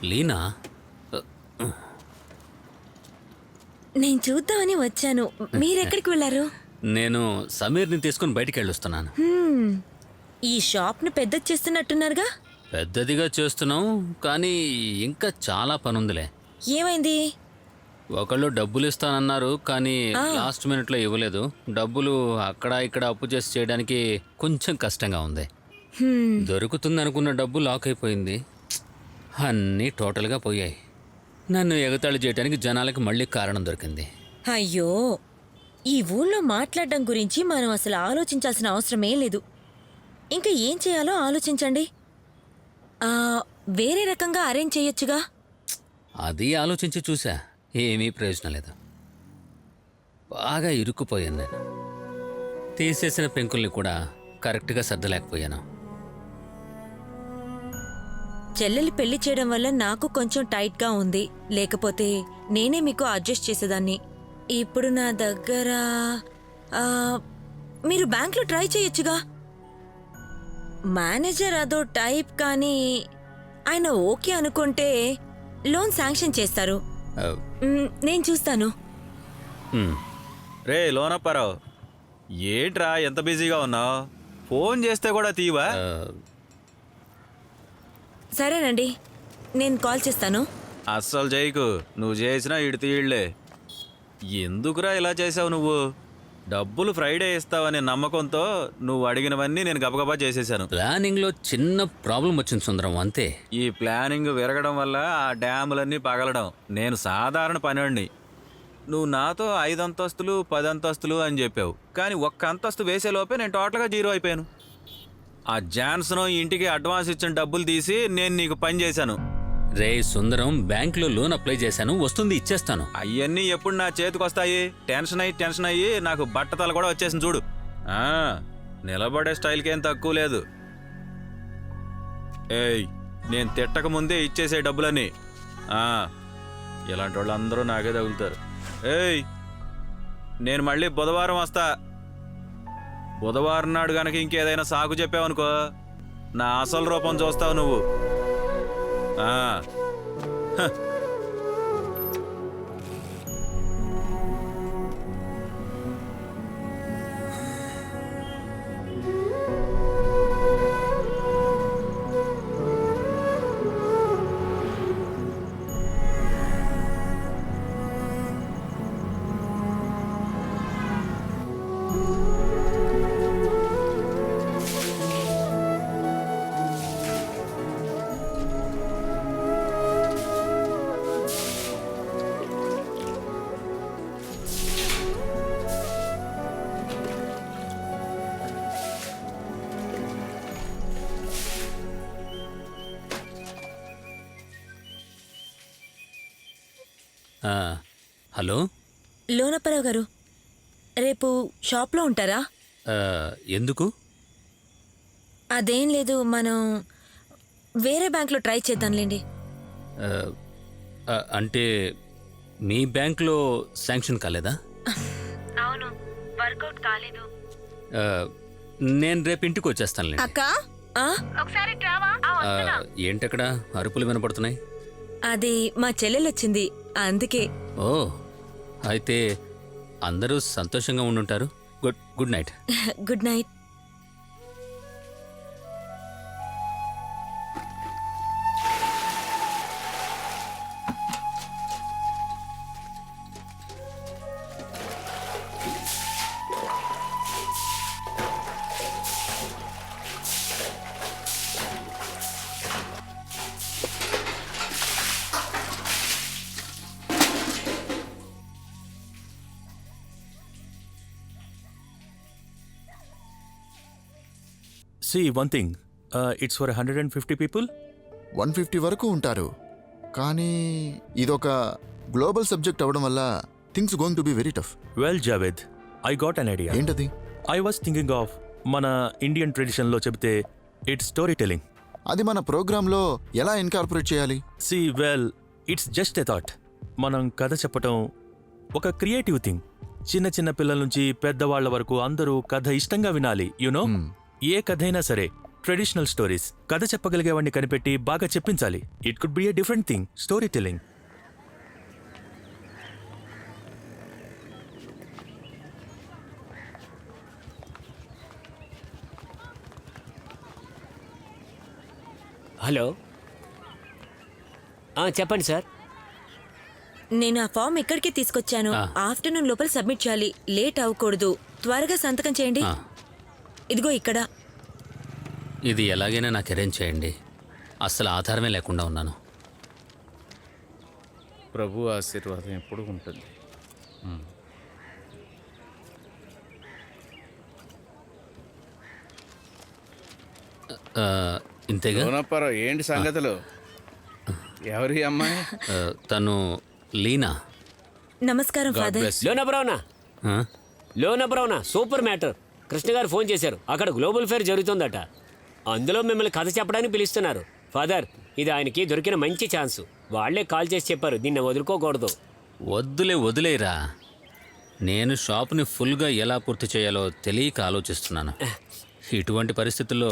లీనా, నేను చూద్దామని వచ్చాను. మీరెక్కడికి వెళ్ళారు? నేను సమీర్ని తీసుకుని బయటికి వెళ్ళొస్తున్నాను. ఈ షాప్ను పెద్దది చేస్తున్నట్టున్నారుగా. పెద్దదిగా చేస్తున్నాం, కానీ ఇంకా చాలా పనుందిలే. ఏమైంది? ఒకళ్ళు డబ్బులు ఇస్తానన్నారు, కానీ లాస్ట్ మినిట్లో ఇవ్వలేదు. డబ్బులు అక్కడ ఇక్కడ అప్పు చేసి చేయడానికి కొంచెం కష్టంగా ఉంది. దొరుకుతుంది అనుకున్న డబ్బు లాక్ అయిపోయింది. అన్నీ టోటల్గా పోయాయి. నన్ను ఎగతాళి చేయడానికి జనాలకి మళ్ళీ కారణం దొరికింది. అయ్యో, ఈ ఊళ్ళో మాట్లాడడం గురించి మనం అసలు ఆలోచించాల్సిన అవసరమే లేదు. ఇంకా ఏం చేయాలో ఆలోచించండి. వేరే రకంగా అరేంజ్ చేయొచ్చుగా. అది ఆలోచించి చూసా, ఏమీ ప్రయోజనం లేదు. బాగా ఇరుక్కుపోయాను నేను. తీసేసిన పెంకుల్ని కూడా కరెక్ట్గా సర్దలేకపోయాను. చెల్లెలి పెళ్లి చేయడం వల్ల నాకు కొంచెం టైట్గా ఉంది. లేకపోతే నేనే మీకు అడ్జస్ట్ చేసేదాన్ని. ఇప్పుడు నా దగ్గర మీరు బ్యాంక్లో ట్రై చేయొచ్చుగా. మేనేజర్ అదో టైప్, కానీ ఆయన ఓకే అనుకుంటే లోన్ శాంక్షన్ చేస్తారు. నేను చూస్తాను. రే లోనప్పారావు, ఏంట్రా ఎంత బిజీగా ఉన్నావు? ఫోన్ చేస్తే కూడా తీవా? సరేనండి, నేను కాల్ చేస్తాను. అస్సలు చేయకు. నువ్వు చేసినా ఇటు తీయళ్లే. ఎందుకురా ఇలా చేసావు నువ్వు? డబ్బులు ఫ్రైడే ఇస్తావనే నమ్మకంతో నువ్వు అడిగినవన్నీ నేను గబగబా చేసేసాను. ప్లానింగ్లో చిన్న ప్రాబ్లం వచ్చింది సుందరం, అంతే. ఈ ప్లానింగ్ విరగడం వల్ల ఆ డ్యాములన్నీ పగలడం. నేను సాధారణ పనివాడిని. నువ్వు నాతో 5 అంతస్తులు 10 అంతస్తులు అని చెప్పావు, కానీ ఒక్క అంతస్తు వేసేలోపే నేను టోటల్గా జీరో అయిపోయాను. ఆ జాన్సన్ ఇంటికి అడ్వాన్స్ ఇచ్చిన డబ్బులు తీసి నేను నీకు పని చేశాను. రే సుందరం, బ్యాంకులో లోన్ అప్లై చేశాను, వస్తుంది, ఇచ్చేస్తాను. అవన్నీ ఎప్పుడు నా చేతికి వస్తాయి? టెన్షన్ అయ్యి నాకు బట్టతల కూడా వచ్చేసింది చూడు. నిలబడే స్టైల్కేం తక్కువ లేదు. ఏయ్, నేను తిట్టక ముందే ఇచ్చేసే డబ్బులని. ఇలాంటి వాళ్ళు అందరూ నాకే తగులుతారు. ఏయ్, నేను మళ్ళీ బుధవారం వస్తా. బుధవారం నాడు గనక ఇంకేదైనా సాకు చెప్పావనుకో, నా అసలు రూపం చూస్తావు నువ్వు. హలో లోనప్పారావు గారు, రేపు షాప్లో ఉంటారా? ఎందుకు? అదేం లేదు, మనం వేరే బ్యాంక్లో ట్రై చేద్దాంలేండి. అంటే మీ బ్యాంక్లో శాంక్షన్ కాలేదా? అవును, వర్కౌట్ కాలేదు. నేను రేపు ఇంటికి వచ్చేస్తానులేండి. అక్క, ఒకసారి ఏంటక్కడ అరుపులు వినపడుతున్నాయి? అది మా చెల్లెలొచ్చింది, అందుకే. ఓ, అయితే అందరూ సంతోషంగా ఉండుంటారు. Good night. Good night. See, one thing. It's for 150 people. 150 వరకు ఉంటారు, కానీ ఇదొక గ్లోబల్ సబ్జెక్ట్ అవడం వల్ల things going to be very tough. Well, Javed, I got an idea. ఏంటది? I was thinking of మన ఇండియన్ ట్రెడిషన్లో చెబితే ఇట్స్ స్టోరీ టెలింగ్. అది మన ప్రోగ్రాంలో ఎలా ఇన్కార్పొరేట్ చేయాలి? See, well, it's just a thought. మనం కథ చెప్పటం ఒక క్రియేటివ్ థింగ్. చిన్న చిన్న పిల్లల నుంచి పెద్దవాళ్ల వరకు అందరూ కథ ఇష్టంగా వినాలి. యునో, ఏ కథైనా సరే ట్రెడిషనల్ స్టోరీస్. కథ చెప్పగలిగేవాడిని కనిపెట్టి బాగా చెప్పించాలి. It could be a different thing, story telling. Hello, చెప్పండి సార్. నేను ఆ ఫామ్ ఇక్కడికి తీసుకొచ్చాను. ఆఫ్టర్నూన్ లోపల సబ్మిట్ చేయాలి. లేట్ అవ్వకూడదు. త్వరగా సంతకం చేయండి. ఆ. ఇదిగో ఇక్కడ. ఇది ఎలాగైనా నాకు అరేంజ్ చేయండి. అస్సలు ఆధారమే లేకుండా ఉన్నాను. ప్రభు ఆశీర్వాదం ఎప్పుడు ఉంటుంది. ఆ, ఇంతేగా. లోనప్పారావు, ఏంటి సంగతులు? ఎవరి అమ్మాయి? తను లీనా. నమస్కారం ఫాదర్. ఆ? లోనబ్రౌనా సూపర్ మ్యాటర్. కృష్ణ గారు ఫోన్ చేశారు. అక్కడ గ్లోబల్ ఫేర్ జరుగుతుందట. అందులో మిమ్మల్ని కథ చెప్పడానికి పిలుస్తున్నారు. ఫాదర్, ఇది ఆయనకి దొరికిన మంచి ఛాన్స్. వాళ్లే కాల్ చేసి చెప్పారు, దీన్ని వదులుకోకూడదు. వదిలేరా. నేను షాప్ని ఫుల్గా ఎలా పూర్తి చేయాలో తెలియక ఆలోచిస్తున్నాను. ఇటువంటి పరిస్థితుల్లో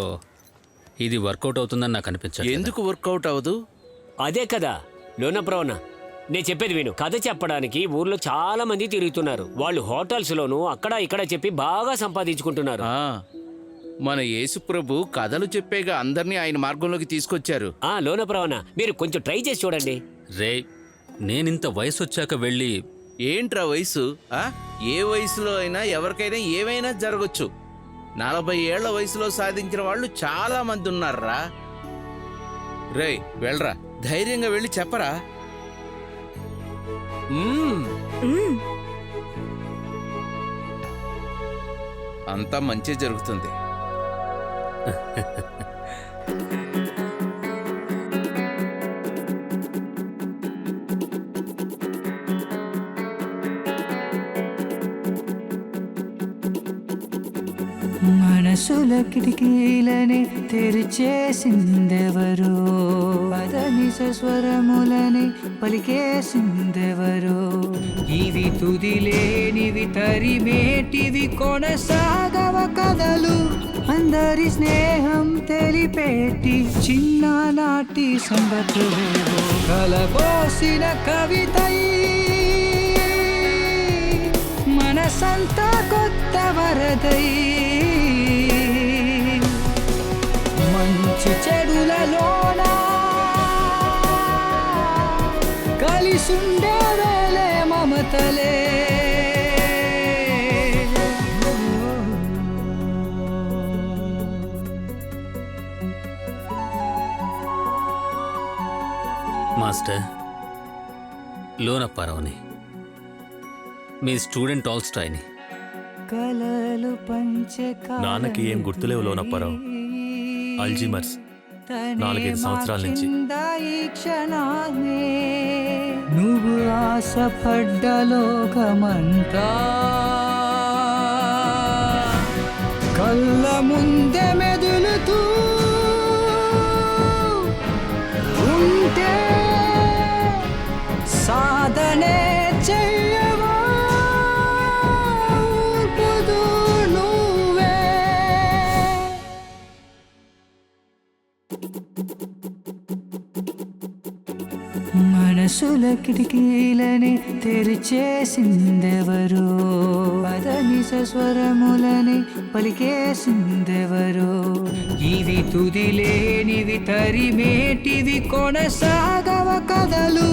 ఇది వర్కౌట్ అవుతుందని నాకు అనిపించదు. ఎందుకు వర్కౌట్ అవ్వదు? అదే కదా లోనబ్రౌనా, నేను చెప్పేది విను. కథ చెప్పడానికి ఊర్లో చాలా మంది తిరుగుతున్నారు. వాళ్ళు హోటల్స్ లోను అక్కడ ఇక్కడ చెప్పి బాగా సంపాదించుకుంటున్నారు. మన యేసు ప్రభు కథలు చెప్పేగా అందరినీ ఆయన మార్గంలోకి తీసుకొచ్చారు. లోనబ్రౌనా, మీరు కొంచెం ట్రై చేసి చూడండి. రే, నేనింత వయసు వచ్చాక వెళ్ళి ఏంట్రా వయసు? ఏ వయసులో అయినా ఎవరికైనా ఏమైనా జరగచ్చు. 40 ఏళ్ల వయసులో సాధించిన వాళ్ళు చాలా మంది ఉన్నారా. రే, వెళ్ళరా, ధైర్యంగా వెళ్ళి చెప్పరా. అంతా మంచి జరుగుతుంది. మనసుల కిటికీలని తెరిచేసిందెవరో, పదనిస స్వరములని పలికేసిందెవరో. ఇవి తుదిలేనివి తరిమేటివి కొనసాగవ కథలు, అందరి స్నేహం తెలిపేటి చిన్ననాటి సంగతులేవో. కలబోసిన కవితై మనసంతా కొత్త వరదై, మంచి చెడులలోన కలిసుండే వేలే మమతలే. మాస్టర్, లోనప్పారావుని, మీ స్టూడెంట్ టాల్స్టాయ్ని. కలలు పంచే నాన్నకి ఏం గుర్తులేవు లోనప్పారావు. అల్జీమర్స్ 4-5 సంవత్సరాల నుంచి. ఈ క్షణాన్నే నువ్వు ఆశపడ్డ లోకమంతా కళ్ళ ముందే మెదులుతూ ఉంటే సాధనే చెయ్యవా ఊర్పుదు నువ్వే. మనసుల కిటికీలని తెరిచేసిందెవరో, పదనిస స్వరములని పలికేసిందెవరో. ఇవి తుదిలేనివి తరిమేటివి కొనసాగవ కథలు,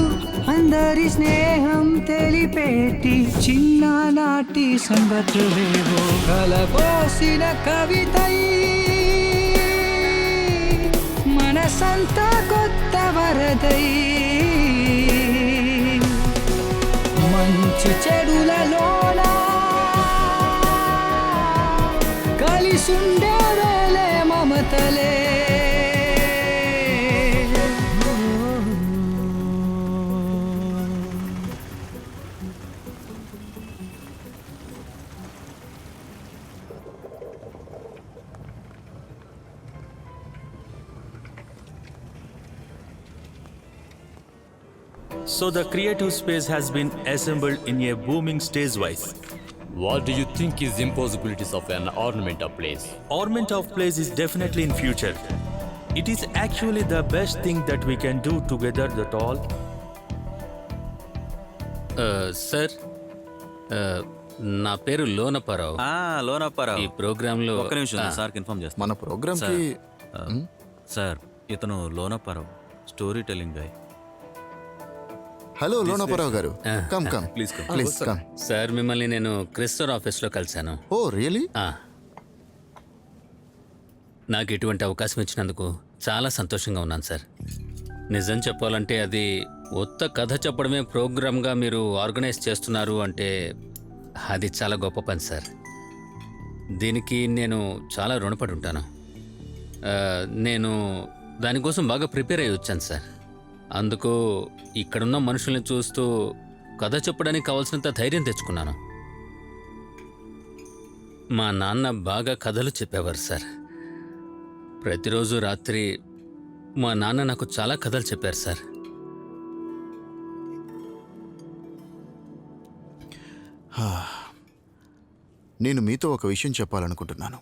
అందరి స్నేహం తెలిపేటి చిన్ననాటి సంగతులేవో. కలబోసిన కవితై మనసంతా కొత్త వరదై, మంచి చెడులలోన కలిసుండే వేలే మమతలే. So the creative space has been assembled in a booming stage-wise. What do you think is impossibilities of an ornament of place? Ornament of place is definitely in future. It is actually the best thing that we can do together, that all. Sir నా పేరు లోనప్పారావు. లోనప్పారావు. ఈ ప్రోగ్రాంలో ఒక్క నిమిషం సార్కి inform చేస్తాను. మన ప్రోగ్రామ్కి సార్ ఇతను Lonapparao, story telling guy. Hello Lonapparao garu, come come Please come. Please come. Sir మిమ్మల్ని నేను క్రిస్టర్ ఆఫీస్లో కలిశాను. Oh really? ఆ. నాకు ఇటువంటి అవకాశం ఇచ్చినందుకు చాలా సంతోషంగా ఉన్నాను సార్. నిజం చెప్పాలంటే అది ఉత్త కథ చెప్పడమే ప్రోగ్రామ్గా మీరు ఆర్గనైజ్ చేస్తున్నారు అంటే అది చాలా గొప్ప పని సార్. దీనికి నేను చాలా రుణపడి ఉంటాను. నేను దానికోసం బాగా ప్రిపేర్ అయ్యి వచ్చాను సార్. అందుకు ఇక్కడున్న మనుషుల్ని చూస్తూ కథ చెప్పడానికి కావాల్సినంత ధైర్యం తెచ్చుకున్నాను. మా నాన్న బాగా కథలు చెప్పేవారు సార్. ప్రతిరోజు రాత్రి మా నాన్న నాకు చాలా కథలు చెప్పారు సార్. నేను మీతో ఒక విషయం చెప్పాలనుకుంటున్నాను.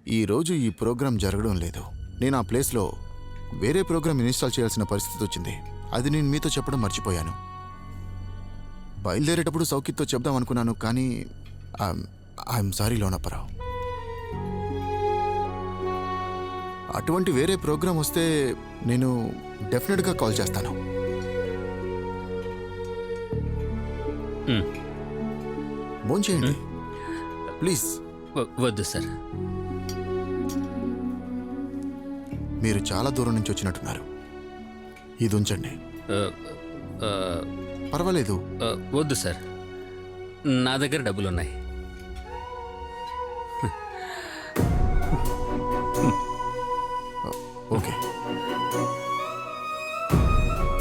ఈరోజు ఈ ప్రోగ్రాం జరగడం లేదు. నేను ఆ ప్లేస్లో వేరే ప్రోగ్రాం ఇన్స్టాల్ చేయాల్సిన పరిస్థితి వచ్చింది. అది నేను మీతో చెప్పడం మర్చిపోయాను. బయలుదేరేటప్పుడు సౌకిత్తో చెప్దాం అనుకున్నాను, కానీ ఐఎమ్ సారీ లోనప్పరావు. అటువంటి వేరే ప్రోగ్రాం వస్తే నేను డెఫినెట్గా కాల్ చేస్తాను. భోంచేయండి ప్లీజ్. వద్దు సార్. మీరు చాలా దూరం నుంచి వచ్చినట్టున్నారు. ఇది ఉంచండి. ఆ, పర్వాలేదు. వద్దు సార్, నా దగ్గర డబ్బులున్నాయి.